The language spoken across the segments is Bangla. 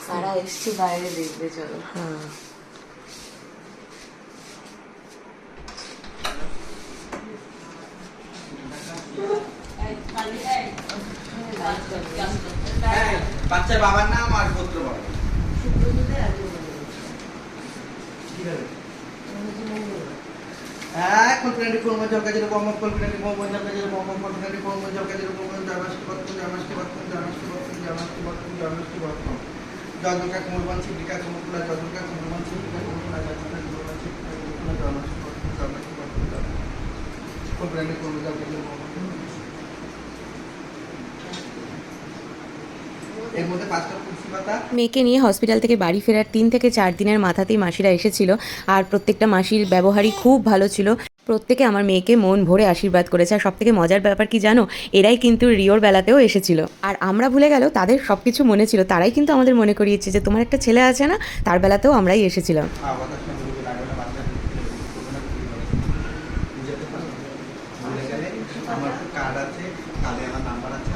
তারা এসছি বাইরে দেখবে, চলো। হ্যাঁ বাচ্চার বাবার নাম আর গোত্র বলো। কলকাতাটি কোন মঞ্জল কাজের কম কলকাতাটি কোন মঞ্জল কাজের কম কলকাতাটি কোন মঞ্জল কাজের কম জামাসটি বর্তন জামাসটি বর্তন জামাসটি বর্তন জামাসটি বর্তন জামাসটি বর্তন জয়দুর্গা কুমরবান শিবিকা কুমরকুলা জয়দুর্গা কুমরবান শিবিকা কুমরকুলা জয়দুর্গা কুমরবান শিবিকা কুমরকুলা জামাসটি বর্তন জামাসটি বর্তন কলকাতাটি কোন মঞ্জল কাজের কম এর মধ্যে 5টা তুলসী পাতা। মেয়েকে নিয়ে হসপিটাল থেকে বাড়ি ফেরার 3 থেকে 4 দিনের মাথাতেই মাসিরা এসেছিল, আর প্রত্যেকটা মাসির ব্যবহারই খুব ভালো ছিল। প্রত্যেকে আমার মেয়েকে মন ভরে আশীর্বাদ করেছে। আর সবথেকে মজার ব্যাপার কি জানো, এরাই কিন্তু রিওর বেলাতেও এসেছিল, আর আমরা ভুলে গেল তাদের সব কিছু মনে ছিল। তারাই কিন্তু আমাদের মনে করিয়েছে যে তোমার একটা ছেলে আছে না, তার বেলাতেও আমরাই এসেছিলাম। আমার কার্ড আছে, কালে আমার নাম্বার আছে।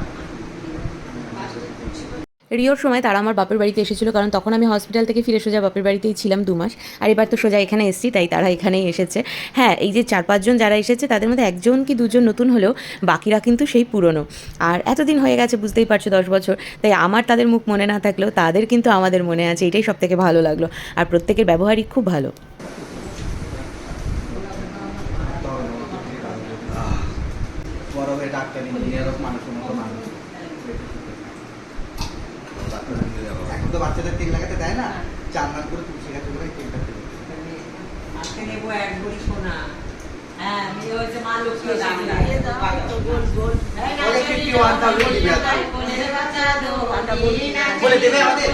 রিওর সময় তারা আমার বাপের বাড়িতে এসেছিলো, কারণ তখন আমি হসপিটাল থেকে ফিরে সোজা বাপের বাড়িতেই ছিলাম 2 মাস। আর এবার তো সোজা এখানে এসেছি, তাই তারা এখানেই এসেছে। হ্যাঁ, এই যে 4-5 জন যারা এসেছে তাদের মধ্যে 1জন কি 2জন নতুন হলেও বাকিরা কিন্তু সেই পুরনো। আর এতদিন হয়ে গেছে, বুঝতেই পারছো, 10 বছর। তাই আমার তাদের মুখ মনে না থাকলেও তাদের কিন্তু আমাদের মনে আছে, এটাই সব থেকে ভালো লাগলো। আর প্রত্যেকের ব্যবহারই খুব ভালো। বড় হয়ে ডাক্তার ইঞ্জিনিয়ার হোক, মানুষের মতো মানুষ। এখন তো বাচ্চাদের তেল লাগাতে দেয় না, 4 মাস করে তুলসী গাছ করে তেলটা ফেলে আজকে নেবো 1 ভরি সোনা। হ্যাঁ, আমি ওই যে মা লক্ষ্মী দাম বলে 51,000 দিবে আজকে। বলে দেবে আমাদের?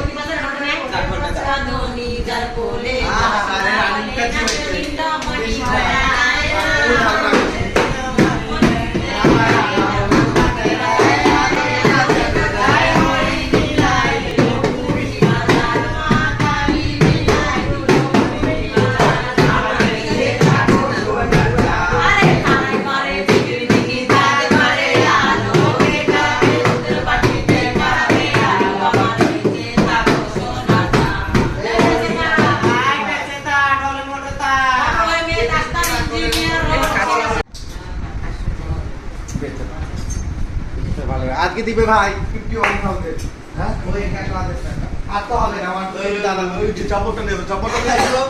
আজকে দিবে ভাই 51,000। হ্যাঁ, ওই 1,000 টাকা। আর তো হবে না, আমার ওই দাদা ওই চাপড়টা নেব, চাপড়টা খাইলো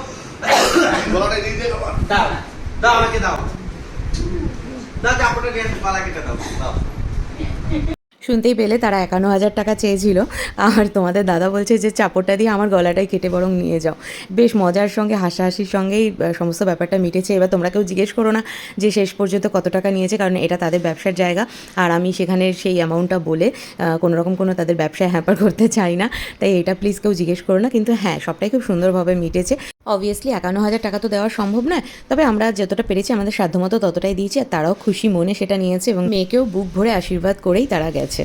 গলাটা দিয়ে দে। দাও দাও, আমাকে দাও দাও, চাপড়টা নিয়ে গলা কেটে দাও দাও। শুনতেই পেলে তারা 51,000 টাকা চেয়েছিল, আর তোমাদের দাদা বলছে যে চাপড়টা দিয়ে আমার গলাটাই কেটে বরং নিয়ে যাও। বেশ মজার সঙ্গে হাসাহাসির সঙ্গেই সমস্ত ব্যাপারটা মিটেছে। এবার তোমরা কেউ জিজ্ঞেস করো না যে শেষ পর্যন্ত কত টাকা নিয়েছে, কারণ এটা তাদের ব্যবসার জায়গা, আর আমি সেখানে সেই অ্যামাউন্টটা বলে কোনোরকম কোনো তাদের ব্যবসায় হ্যাম্পার করতে চাই না। তাই এটা প্লিজ কেউ জিজ্ঞেস করো না। কিন্তু হ্যাঁ, সবটাই খুব সুন্দরভাবে মিটেছে। অবভিয়াসলি 51,000 টাকা তো দেওয়া সম্ভব নয়, তবে আমরা যতটা পেরেছি আমাদের সাধ্যমতো ততটাই দিয়েছি, আর তারাও খুশি মনে সেটা নিয়েছে, এবং মেয়েকেও বুক ভরে আশীর্বাদ করেই তারা গেছে।